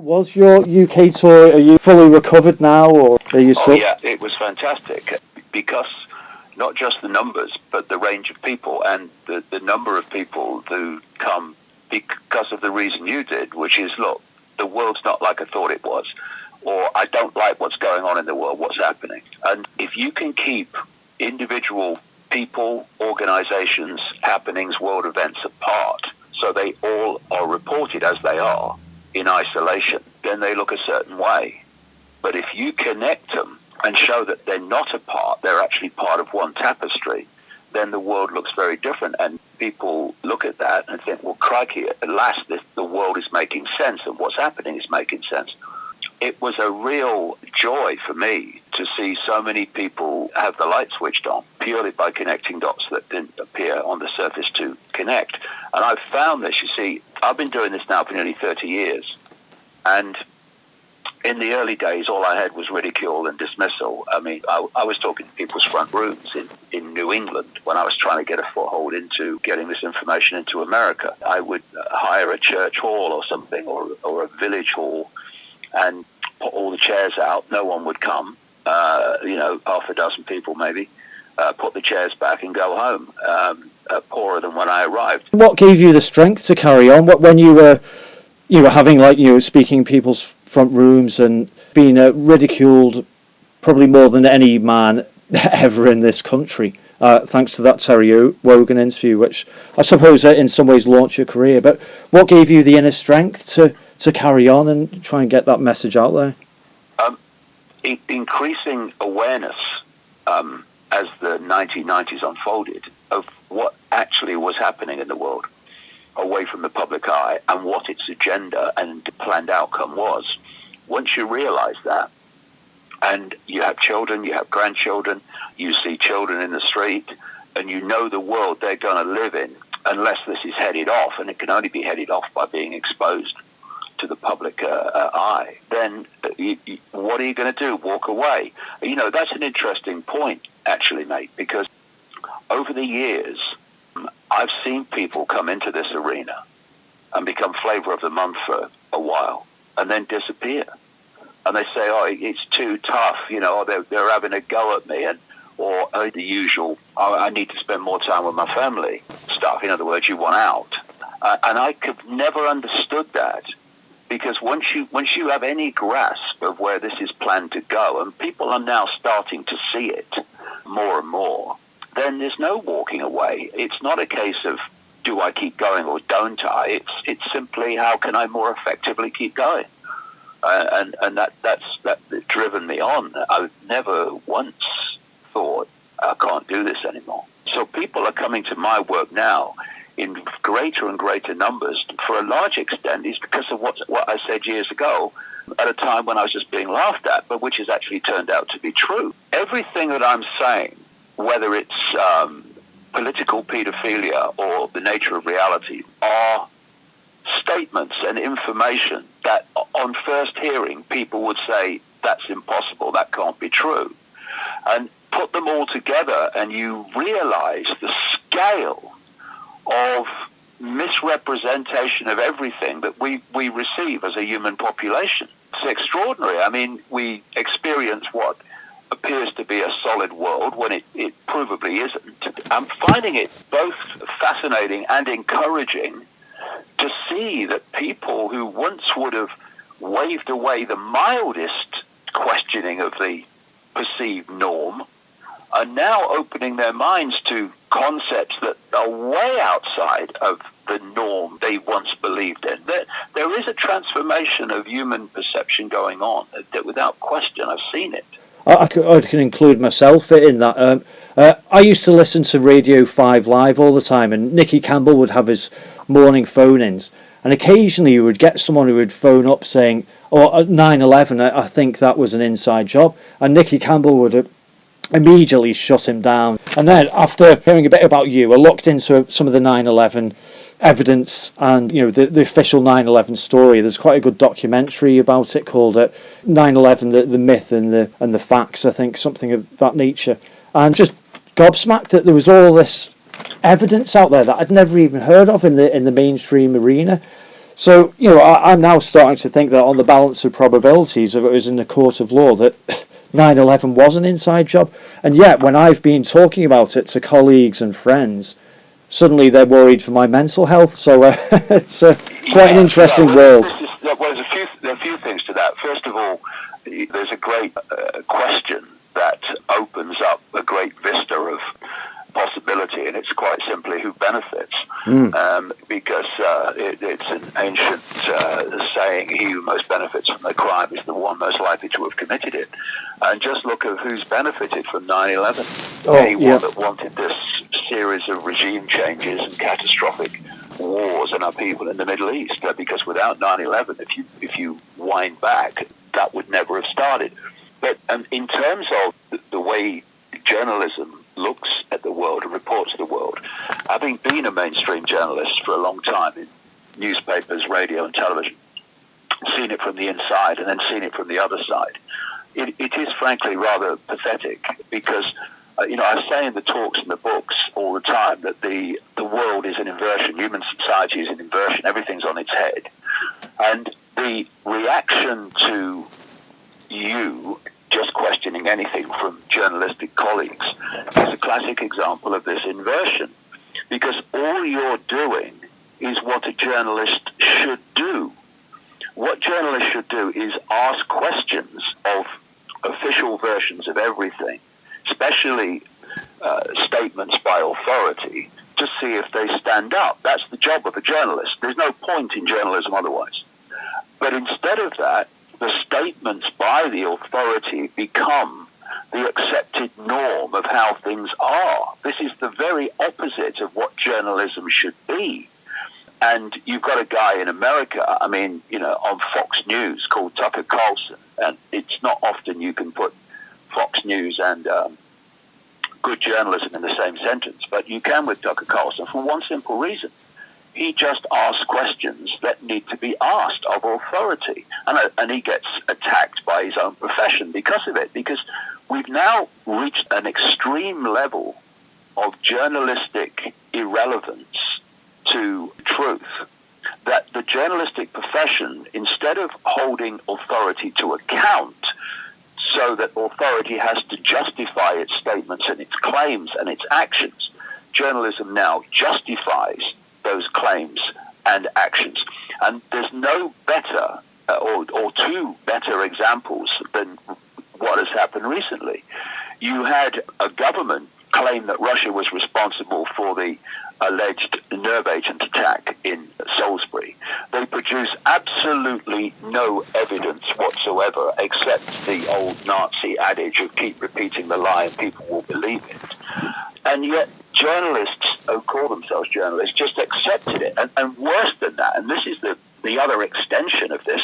Was your UK tour, are you fully recovered now, or are you still? Oh yeah, it was fantastic because not just the numbers, but the range of people and the number of people who come because of the reason you did, which is, look, the world's not like I thought it was, or I don't like what's going on in the world, what's happening. And if you can keep individual people, organizations, happenings, world events apart, so they all are reported as they are in isolation, then they look a certain way. But if you connect them and show that they're not apart, they're actually part of one tapestry, then the world looks very different. And people look at that and think, well, crikey, at last the world is making sense and what's happening is making sense. It was a real joy for me to see so many people have the light switched on purely by connecting dots that didn't appear on the surface to connect. And I've found this, you see, I've been doing this now for nearly 30 years. And in the early days, all I had was ridicule and dismissal. I mean, I was talking to people's front rooms in New England when I was trying to get a foothold into getting this information into America. I would hire a church hall or something, or a village hall, and put all the chairs out. No one would come, half a dozen people maybe, put the chairs back and go home, poorer than when I arrived. What gave you the strength to carry on? When you were having, speaking in people's front rooms and being ridiculed probably more than any man ever in this country, thanks to that Terry Wogan interview, which I suppose in some ways launched your career. But what gave you the inner strength to carry on and try and get that message out there? Increasing awareness as the 1990s unfolded of what actually was happening in the world away from the public eye and what its agenda and planned outcome was. Once you realize that, and you have children, you have grandchildren, you see children in the street, and you know the world they're going to live in, unless this is headed off, and it can only be headed off by being exposed to the public eye, then what are you going to do? Walk away? That's an interesting point, actually, mate, because over the years, I've seen people come into this arena and become flavor of the month for a while and then disappear. And they say, oh, it's too tough, they're having a go at me, or the usual, I need to spend more time with my family stuff. In other words, you want out. And I could never understood that, because once you have any grasp of where this is planned to go, and people are now starting to see it more and more, then there's no walking away. It's not a case of, do I keep going or don't I? It's simply, how can I more effectively keep going? And that's driven me on. I've never once thought, I can't do this anymore. So people are coming to my work now in greater and greater numbers. For a large extent is because of what I said years ago, at a time when I was just being laughed at, but which has actually turned out to be true. Everything that I'm saying, whether it's political pedophilia or the nature of reality, are statements and information that on first hearing people would say, that's impossible, that can't be true. And put them all together and you realize the scale of misrepresentation of everything that we receive as a human population. It's extraordinary. I mean, we experience what appears to be a solid world when it provably isn't. I'm finding it both fascinating and encouraging to see that people who once would have waved away the mildest questioning of the perceived norm are now opening their minds to concepts that are way outside of the norm they once believed in. There is a transformation of human perception going on, that without question, I've seen it. I can include myself in that. I used to listen to Radio 5 Live all the time, and Nicky Campbell would have his morning phone-ins, and occasionally you would get someone who would phone up saying, oh, 9/11, I think that was an inside job, and Nicky Campbell would immediately shut him down. And then after hearing a bit about you, I looked into some of the 9/11 evidence and the official 9/11 story. There's quite a good documentary about it called 9/11 the myth and the facts, I think, something of that nature. And just gobsmacked that there was all this evidence out there that I'd never even heard of in the mainstream arena. So, I'm now starting to think that on the balance of probabilities, if it was in the court of law, that 9/11 was an inside job. And yet, when I've been talking about it to colleagues and friends, suddenly they're worried for my mental health. So it's quite an interesting world. There are a few things to that. First of all, there's a great question that opens up a great vista of possibility, and it's quite simply who benefits. Because it's an ancient saying, he who most benefits from the crime is the one most likely to have committed it. And just look at who's benefited from 9/11. Anyone that wanted this series of regime changes and catastrophic wars and upheaval in the Middle East, because without 9/11, if you wind back, that would never have started. But in terms of the way journalism looks at the world and reports the world, having been a mainstream journalist for a long time in newspapers, radio and television, seen it from the inside and then seen it from the other side, it is frankly rather pathetic, because I say in the talks and the books all the time that the world is an inversion, human society is an inversion, everything's on its head. And the reaction to you just questioning anything from journalistic colleagues is a classic example of this inversion, because all you're doing is what a journalist should do. What journalists should do is ask questions of official versions of everything, especially statements by authority, to see if they stand up. That's the job of a journalist. There's no point in journalism otherwise. But instead of that, the statements by the authority become the accepted norm of how things are. This is the very opposite of what journalism should be. And you've got a guy in America, on Fox News called Tucker Carlson, and it's not often you can put Fox News and good journalism in the same sentence, but you can with Tucker Carlson for one simple reason. He just asks questions that need to be asked of authority. And he gets attacked by his own profession because of it, because we've now reached an extreme level of journalistic irrelevance to truth, that the journalistic profession, instead of holding authority to account so that authority has to justify its statements and its claims and its actions, journalism now justifies those claims and actions. And there's no better or two better examples than what has happened recently. You had a government claim that Russia was responsible for the alleged nerve agent attack in Salisbury. They produce absolutely no evidence whatsoever, except the old Nazi adage of keep repeating the lie and people will believe it. And yet journalists, who call themselves journalists, just accepted it. And worse than that, and this is the other extension of this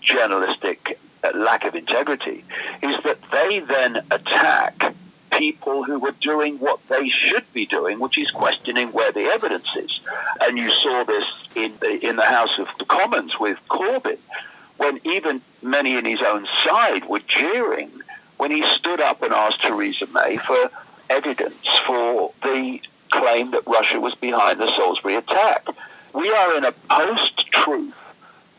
journalistic lack of integrity, is that they then attack people who were doing what they should be doing, which is questioning where the evidence is. And you saw this in the House of Commons with Corbyn, when even many in his own side were jeering when he stood up and asked Theresa May for evidence for the claim that Russia was behind the Salisbury attack. We are in a post-truth,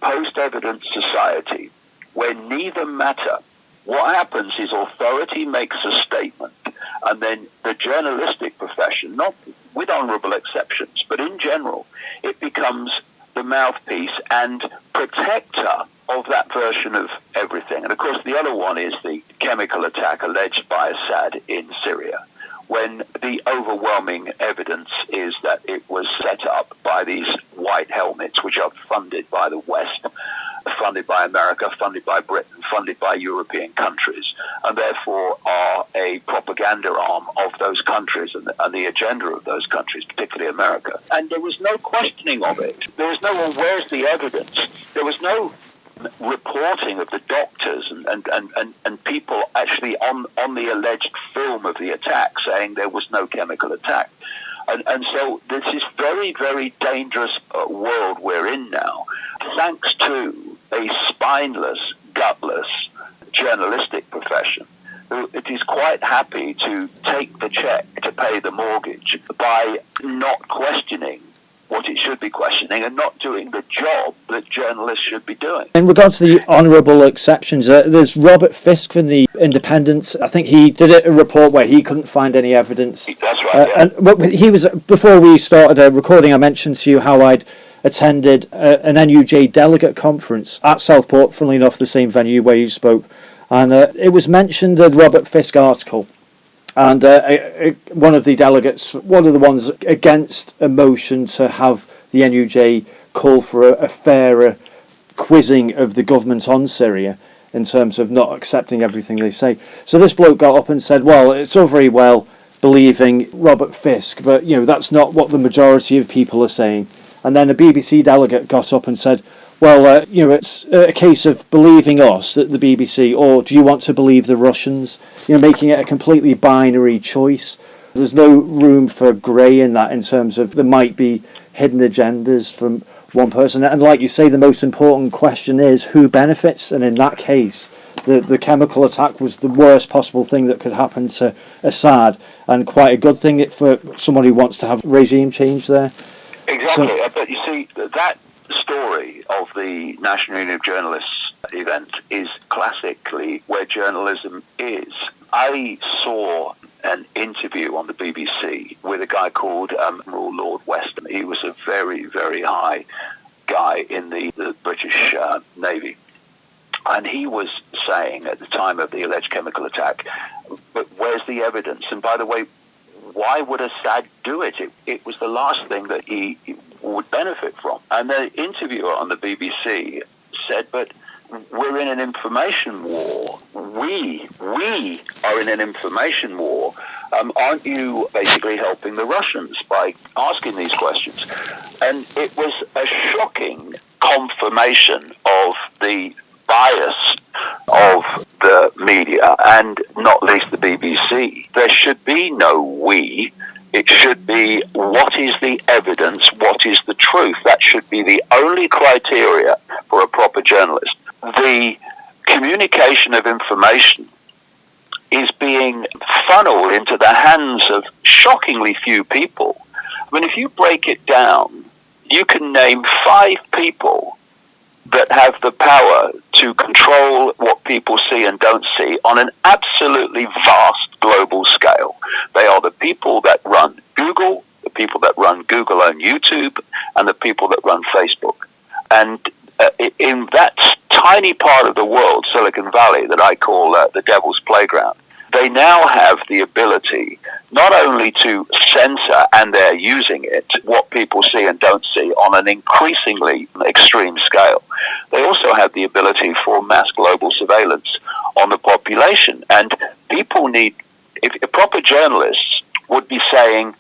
post-evidence society where neither matter. What happens is authority makes a statement, and then the journalistic profession, not with honourable exceptions, but in general, it becomes the mouthpiece and protector of that version of everything. And of course, the other one is the chemical attack alleged by Assad in Syria, when the overwhelming evidence is that it was set up by these white helmets, which are funded by the West, funded by America, funded by Britain, funded by European countries, and therefore are a propaganda arm of those countries and the agenda of those countries, particularly America. And there was no questioning of it. There was no, well, where's the evidence? There was no reporting of the doctors and people actually on the alleged film of the attack saying there was no chemical attack. And so this is very, very dangerous world we're in now, thanks to a spineless, gutless journalistic profession. It is quite happy to take the check to pay the mortgage by not questioning what it should be questioning and not doing the job that journalists should be doing. In regards to the honourable exceptions, there's Robert Fisk from the Independent. I think he did a report where he couldn't find any evidence. That's right. And he was, before we started recording, I mentioned to you how I'd attended an NUJ delegate conference at Southport, funnily enough, the same venue where you spoke. And it was mentioned in Robert Fisk article. And one of the delegates, one of the ones against a motion to have the NUJ call for a fairer quizzing of the government on Syria in terms of not accepting everything they say. So this bloke got up and said, well, it's all very well believing Robert Fisk, but that's not what the majority of people are saying. And then a BBC delegate got up and said, well, it's a case of believing us, the BBC, or do you want to believe the Russians? Making it a completely binary choice. There's no room for grey in that, in terms of there might be hidden agendas from one person. And like you say, the most important question is who benefits? And in that case, the chemical attack was the worst possible thing that could happen to Assad, and quite a good thing for someone who wants to have regime change there. Exactly. But you see, that story of the National Union of Journalists event is classically where journalism is. I saw an interview on the BBC with a guy called Admiral Lord Weston. He was a very, very high guy in the British Navy. And he was saying at the time of the alleged chemical attack, but where's the evidence? And by the way, why would Assad do it? It was the last thing that he would benefit from. And the interviewer on the BBC said, but we're in an information war. We are in an information war. Aren't you basically helping the Russians by asking these questions? And it was a shocking confirmation of the bias of the media, and not least the BBC. There should be no we. It should be what is the evidence, what is the truth. That should be the only criteria for a proper journalist. The communication of information is being funneled into the hands of shockingly few people. I mean, if you break it down, you can name 5 people that have the power to control what people see and don't see on an absolutely vast global scale. They are the people that run Google, the people that run Google on YouTube, and the people that run Facebook. And in that tiny part of the world, Silicon Valley, that I call the devil's playground, they now have the ability not only to censor, and they're using it, what people see and don't see on an increasingly extreme scale. They also have the ability for mass global surveillance on the population. And people need, if proper journalists would be saying,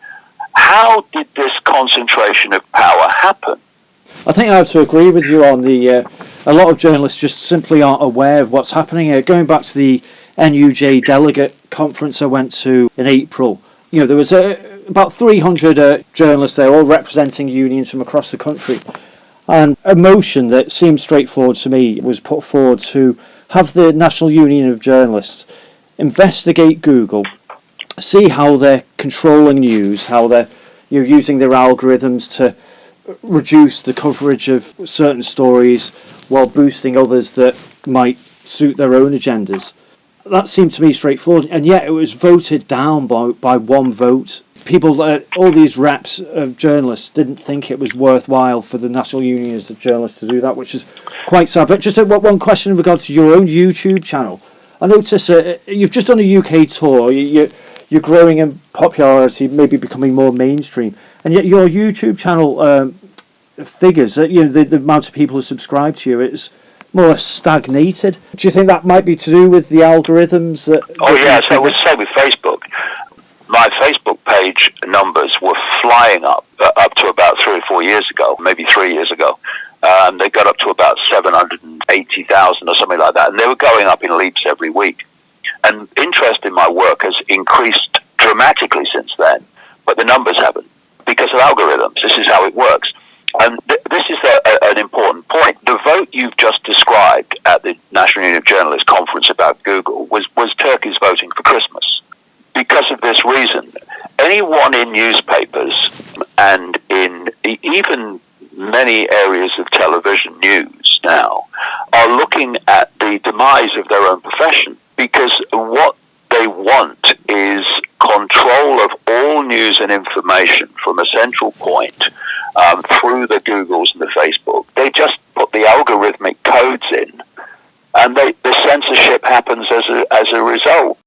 how did this concentration of power happen? I think I have to agree with you on a lot of journalists just simply aren't aware of what's happening. Going back to the NUJ delegate conference I went to in April, there was about 300 journalists there, all representing unions from across the country. And a motion that seemed straightforward to me was put forward to have the National Union of Journalists investigate Google, see how they're controlling news, how they're using their algorithms to reduce the coverage of certain stories while boosting others that might suit their own agendas. That seemed to me straightforward, and yet it was voted down by one vote. People, all these reps of journalists, didn't think it was worthwhile for the National Unions of Journalists to do that, which is quite sad. But just one question in regard to your own YouTube channel. I notice you've just done a UK tour. You're growing in popularity, maybe becoming more mainstream, and yet your YouTube channel figures, the amount of people who subscribe to you, it's more or less stagnated. Do you think that might be to do with the algorithms? So I would say with Facebook, my Facebook page numbers were flying up to about 3 or 4 years ago, maybe 3 years ago. They got up to about 780,000 or something like that, and they were going up in leaps every week. And interest in my work has increased dramatically since then, but the numbers haven't, because of algorithms. This is how it works. And this is an important point. The vote you've just described at the National Union of Journalists conference about Google was turkeys voting for Christmas. Because of this reason, anyone in newspapers and in even many areas of television news now are looking at the demise of their own profession, because what they want is control of all news and information from a central point through the Googles and the Facebook. They just put the algorithmic codes in, and the censorship happens as a result.